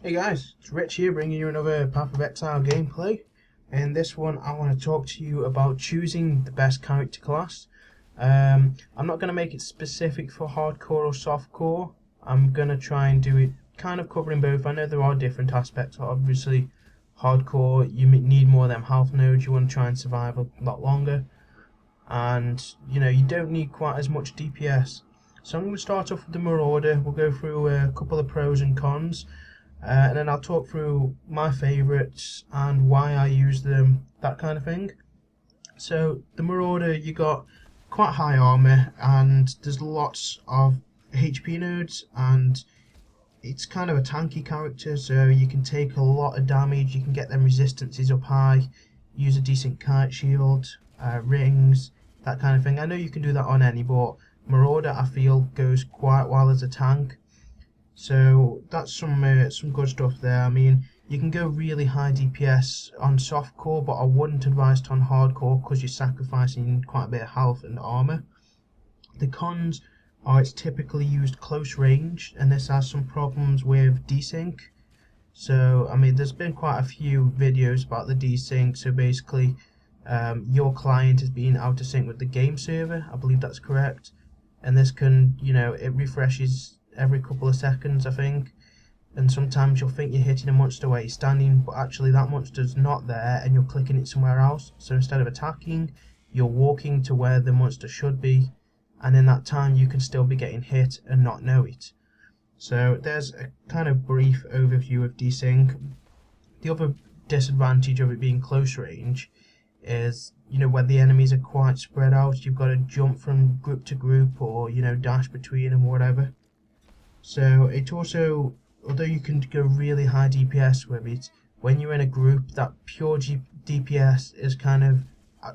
Hey guys, it's Rich here bringing you another Path of Exile gameplay. In this one I want to talk to you about choosing the best character class. I'm not going to make it specific for hardcore or softcore. I'm going to try and do it kind of covering both. I know there are different aspects. Obviously hardcore, you need more of them health nodes, you want to try and survive a lot longer. And you don't need quite as much DPS. So I'm going to start off with the Marauder. We'll go through a couple of pros and cons. And then I'll talk through my favourites and why I use them, that kind of thing. So the Marauder, you got quite high armour and there's lots of HP nodes, and it's kind of a tanky character, so you can take a lot of damage, you can get them resistances up high, use a decent kite shield, rings, that kind of thing. I know you can do that on any, but Marauder I feel goes quite well as a tank. So that's some good stuff there. I mean, you can go really high DPS on softcore, but I wouldn't advise it on hardcore because you're sacrificing quite a bit of health and armor. The cons are it's typically used close range, and this has some problems with desync. So I mean, there's been quite a few videos about the desync. So basically, your client is being out of sync with the game server. I believe that's correct, and this can, it refreshes every couple of seconds, I think, and sometimes you'll think you're hitting a monster where you're standing, but actually that monster's not there and you're clicking it somewhere else. So instead of attacking, you're walking to where the monster should be, and in that time you can still be getting hit and not know it. So there's a kind of brief overview of desync. The other disadvantage of it being close range is, when the enemies are quite spread out, you've got to jump from group to group, or dash between them, whatever. So it also, although you can go really high DPS with it, when you're in a group, that pure DPS is kind of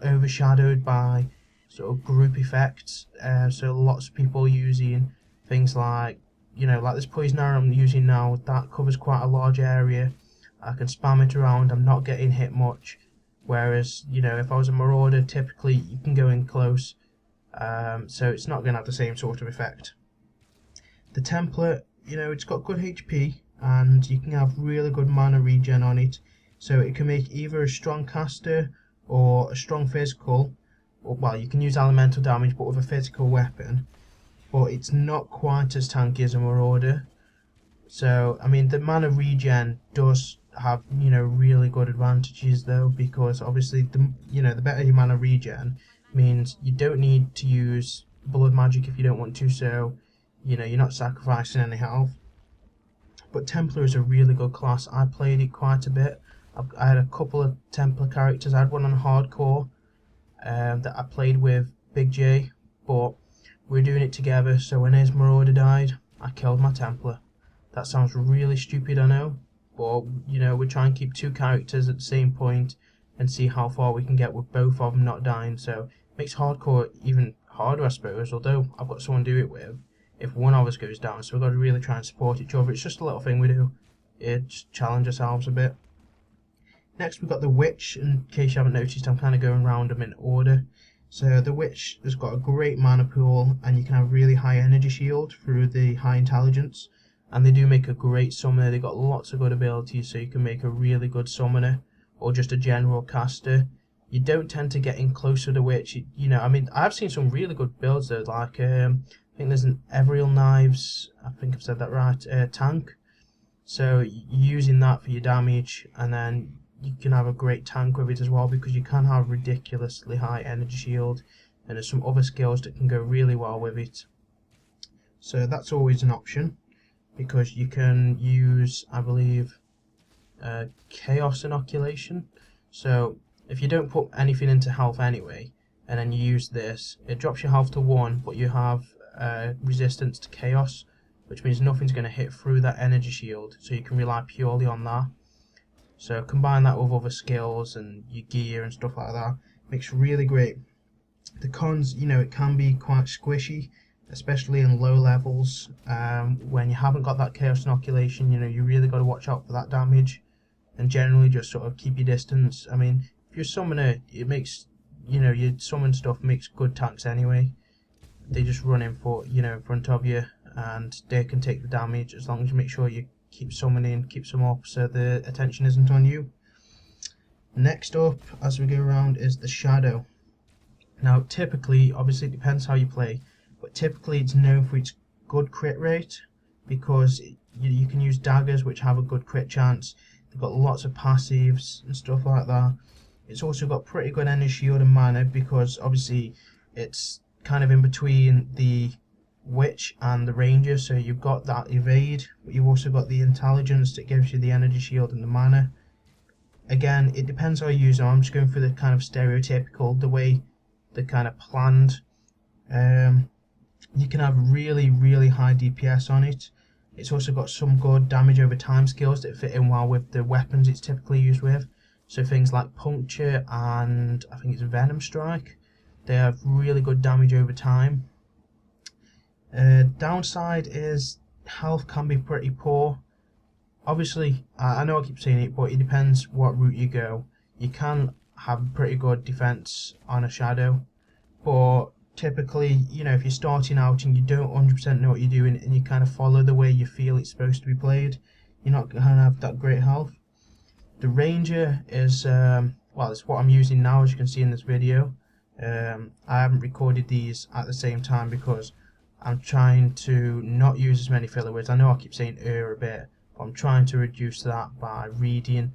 overshadowed by sort of group effects. So lots of people using things like, like this poison arrow I'm using now, that covers quite a large area. I can spam it around, I'm not getting hit much. Whereas, if I was a Marauder, typically you can go in close, so it's not going to have the same sort of effect. The template, it's got good HP, and you can have really good mana regen on it, so it can make either a strong caster or a strong physical, or, well, you can use elemental damage but with a physical weapon, but it's not quite as tanky as a Marauder. So I mean, the mana regen does have really good advantages though, because obviously the better your mana regen means you don't need to use blood magic if you don't want to, so you're not sacrificing any health. But Templar is a really good class. I played it quite a bit. I had a couple of Templar characters. I had one on hardcore that I played with Big J, but we were doing it together, so when his Marauder died, I killed my Templar. That sounds really stupid, I know, but we try and keep two characters at the same point and see how far we can get with both of them not dying. So it makes hardcore even harder, I suppose, although I've got someone to do it with if one of us goes down, so we've got to really try and support each other. It's just a little thing we do, just challenge ourselves a bit. Next we've got the Witch. In case you haven't noticed, I'm kind of going around them in order. So the Witch has got a great mana pool, and you can have really high energy shield through the high intelligence, and they do make a great summoner. They've got lots of good abilities, so you can make a really good summoner or just a general caster. You don't tend to get in close with the Witch. I mean, I've seen some really good builds though, like I think there's an Aerial Knives, I think I've said that right, tank. So using that for your damage, and then you can have a great tank with it as well, because you can have ridiculously high energy shield, and there's some other skills that can go really well with it. So that's always an option, because you can use, I believe, Chaos Inoculation. So if you don't put anything into health anyway, and then you use this, it drops your health to 1, but you have resistance to chaos, which means nothing's going to hit through that energy shield, so you can rely purely on that. So combine that with other skills and your gear and stuff like that, makes really great. The cons, it can be quite squishy, especially in low levels. When you haven't got that chaos inoculation, you really got to watch out for that damage, and generally just sort of keep your distance. I mean, if you're a summoner, it makes, your summon stuff makes good tanks anyway. They just run in front of you, and they can take the damage as long as you make sure you keep summoning, keeps them up so the attention isn't on you. Next up, as we go around, is the Shadow. Now typically, obviously it depends how you play, but typically it's known for its good crit rate, because you can use daggers which have a good crit chance. They've got lots of passives and stuff like that. It's also got pretty good energy shield and mana, because obviously it's kind of in between the Witch and the Ranger, so you've got that evade, but you've also got the intelligence that gives you the energy shield and the mana. Again, it depends how you use them. I'm just going for the kind of stereotypical, the way they're kind of planned. You can have really high DPS on it. It's also got some good damage over time skills that fit in well with the weapons it's typically used with. So things like Puncture and I think it's Venom Strike, they have really good damage over time. Downside is health can be pretty poor. Obviously, I know I keep saying it, but it depends what route you go. You can have pretty good defense on a Shadow, but typically, you know, if you're starting out and you don't 100% know what you're doing and you kind of follow the way you feel it's supposed to be played, you're not going to have that great health. The Ranger is, well, it's what I'm using now, as you can see in this video. I haven't recorded these at the same time because I'm trying to not use as many filler words. I know I keep saying a bit, but I'm trying to reduce that by reading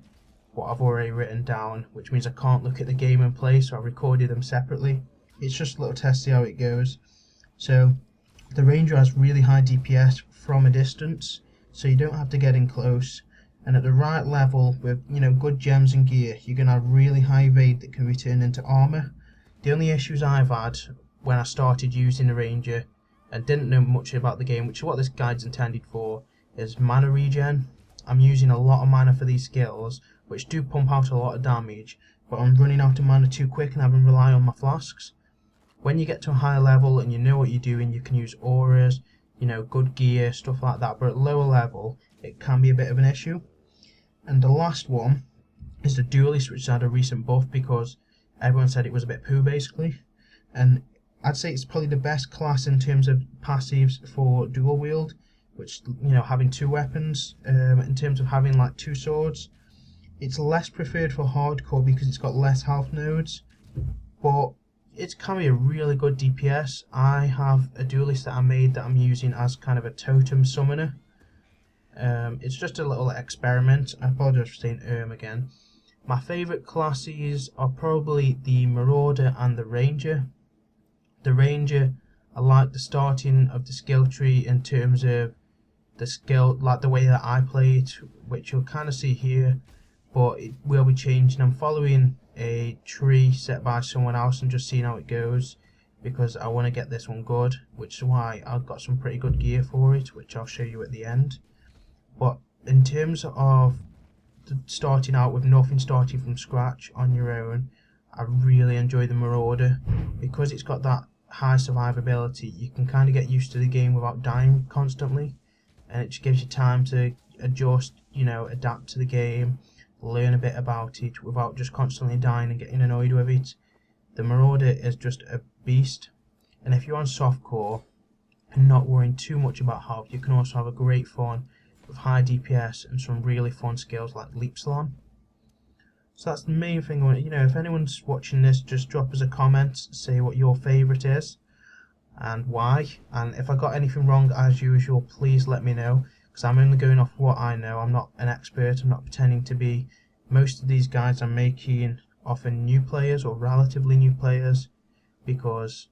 what I've already written down, which means I can't look at the game and play, so I recorded them separately. It's just a little test to see how it goes. So the Ranger has really high DPS from a distance, so you don't have to get in close. And at the right level, with good gems and gear, you're going to have really high evade that can be turned into armor. The only issues I've had when I started using the Ranger and didn't know much about the game, which is what this guide's intended for, is mana regen. I'm using a lot of mana for these skills, which do pump out a lot of damage, but I'm running out of mana too quick and having to rely on my flasks. When you get to a higher level and you know what you're doing, you can use auras, good gear, stuff like that, but at lower level, it can be a bit of an issue. And the last one is the Duelist, which had a recent buff because everyone said it was a bit poo, basically. And I'd say it's probably the best class in terms of passives for dual wield, which, having two weapons, in terms of having like two swords. It's less preferred for hardcore because it's got less health nodes, but it can be a really good DPS. I have a Duelist that I made that I'm using as kind of a totem summoner. It's just a little experiment. I apologize for saying again. My favourite classes are probably the Marauder and the Ranger. The Ranger, I like the starting of the skill tree in terms of the skill, like the way that I play it, which you'll kind of see here, but it will be changing. I'm following a tree set by someone else and just seeing how it goes, because I want to get this one good, which is why I've got some pretty good gear for it, which I'll show you at the end. But in terms of starting out with nothing, starting from scratch on your own, I really enjoy the Marauder because it's got that high survivability. You can kind of get used to the game without dying constantly, and it just gives you time to adjust, adapt to the game, learn a bit about it without just constantly dying and getting annoyed with it. The Marauder is just a beast, and if you're on softcore and not worrying too much about health, you can also have a great fun with high DPS and some really fun skills like Leap Slam. So that's the main thing I want. If anyone's watching this, just drop us a comment, say what your favourite is and why. And if I got anything wrong, as usual, please let me know, because I'm only going off what I know. I'm not an expert. I'm not pretending to be. Most of these guides I'm making often new players or relatively new players, because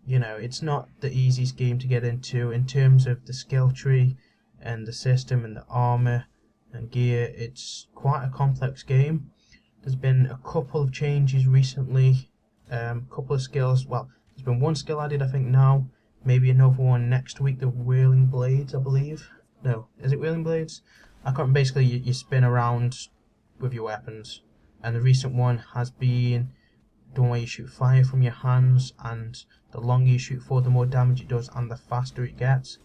it's not the easiest game to get into in terms of the skill tree and the system and the armor and gear. It's quite a complex game. There's been a couple of changes recently, couple of skills. Well, there's been one skill added, I think now, maybe another one next week, the Whirling Blades, I believe. No, is it Whirling Blades? I can't. Basically, you spin around with your weapons, and the recent one has been the one where you shoot fire from your hands, and the longer you shoot for, the more damage it does and the faster it gets.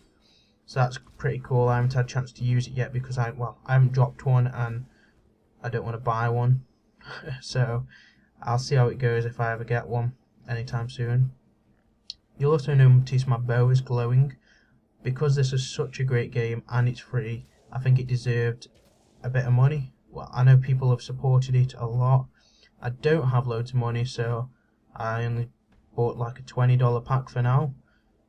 So that's pretty cool. I haven't had a chance to use it yet because I haven't dropped one and I don't want to buy one. So I'll see how it goes if I ever get one anytime soon. You'll also notice my bow is glowing. Because this is such a great game and it's free, I think it deserved a bit of money. Well, I know people have supported it a lot. I don't have loads of money, so I only bought like a $20 pack for now.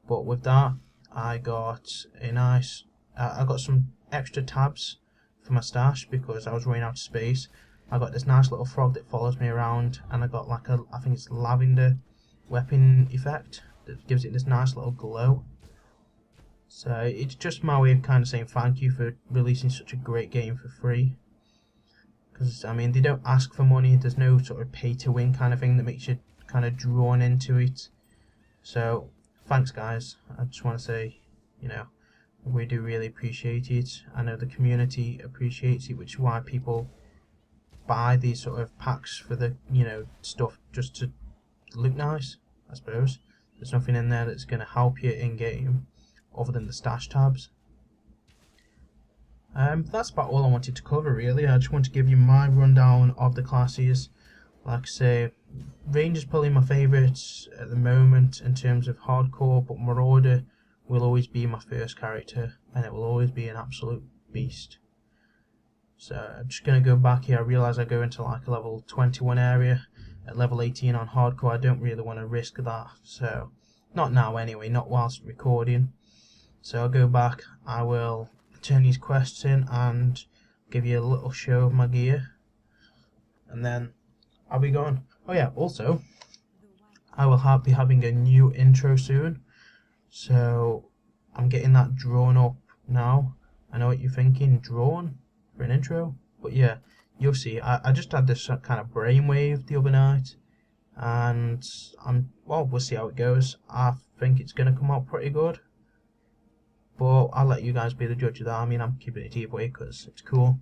But with that, I got a nice, I got some extra tabs for my stash because I was running out of space. I got this nice little frog that follows me around, and I got like I think it's lavender weapon effect that gives it this nice little glow. So it's just my way of kind of saying thank you for releasing such a great game for free. Because I mean, they don't ask for money. There's no sort of pay to win kind of thing that makes you kind of drawn into it. So thanks guys. I just want to say, you know, we do really appreciate it. I know the community appreciates it, which is why people buy these sort of packs for the, you know, stuff just to look nice, I suppose. There's nothing in there that's going to help you in game other than the stash tabs. That's about all I wanted to cover really. I just want to give you my rundown of the classes. Like I say, Ranger's probably my favourite at the moment in terms of hardcore, but Marauder will always be my first character, and it will always be an absolute beast. So I'm just going to go back here. I realise I go into like a level 21 area at level 18 on hardcore. I don't really want to risk that, so not now anyway, not whilst recording. So I'll go back, I will turn these quests in and give you a little show of my gear, and then I'll be gone. Oh yeah, also I will be having a new intro soon, so I'm getting that drawn up now. I know what you're thinking, drawn for an intro, but yeah, you'll see. I just had this kind of brainwave the other night, and we'll see how it goes. I think it's gonna come out pretty good, but I'll let you guys be the judge of that. I mean, I'm keeping it either way because it's cool.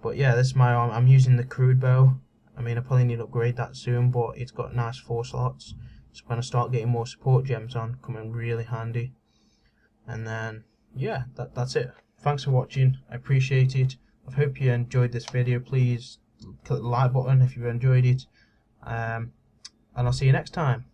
But yeah, this is my arm. I'm using the crude bow. I mean, I probably need to upgrade that soon, but it's got nice 4 slots. So when I start getting more support gems on, come in really handy. And then yeah, that's it. Thanks for watching. I appreciate it. I hope you enjoyed this video. Please click the like button if you enjoyed it. And I'll see you next time.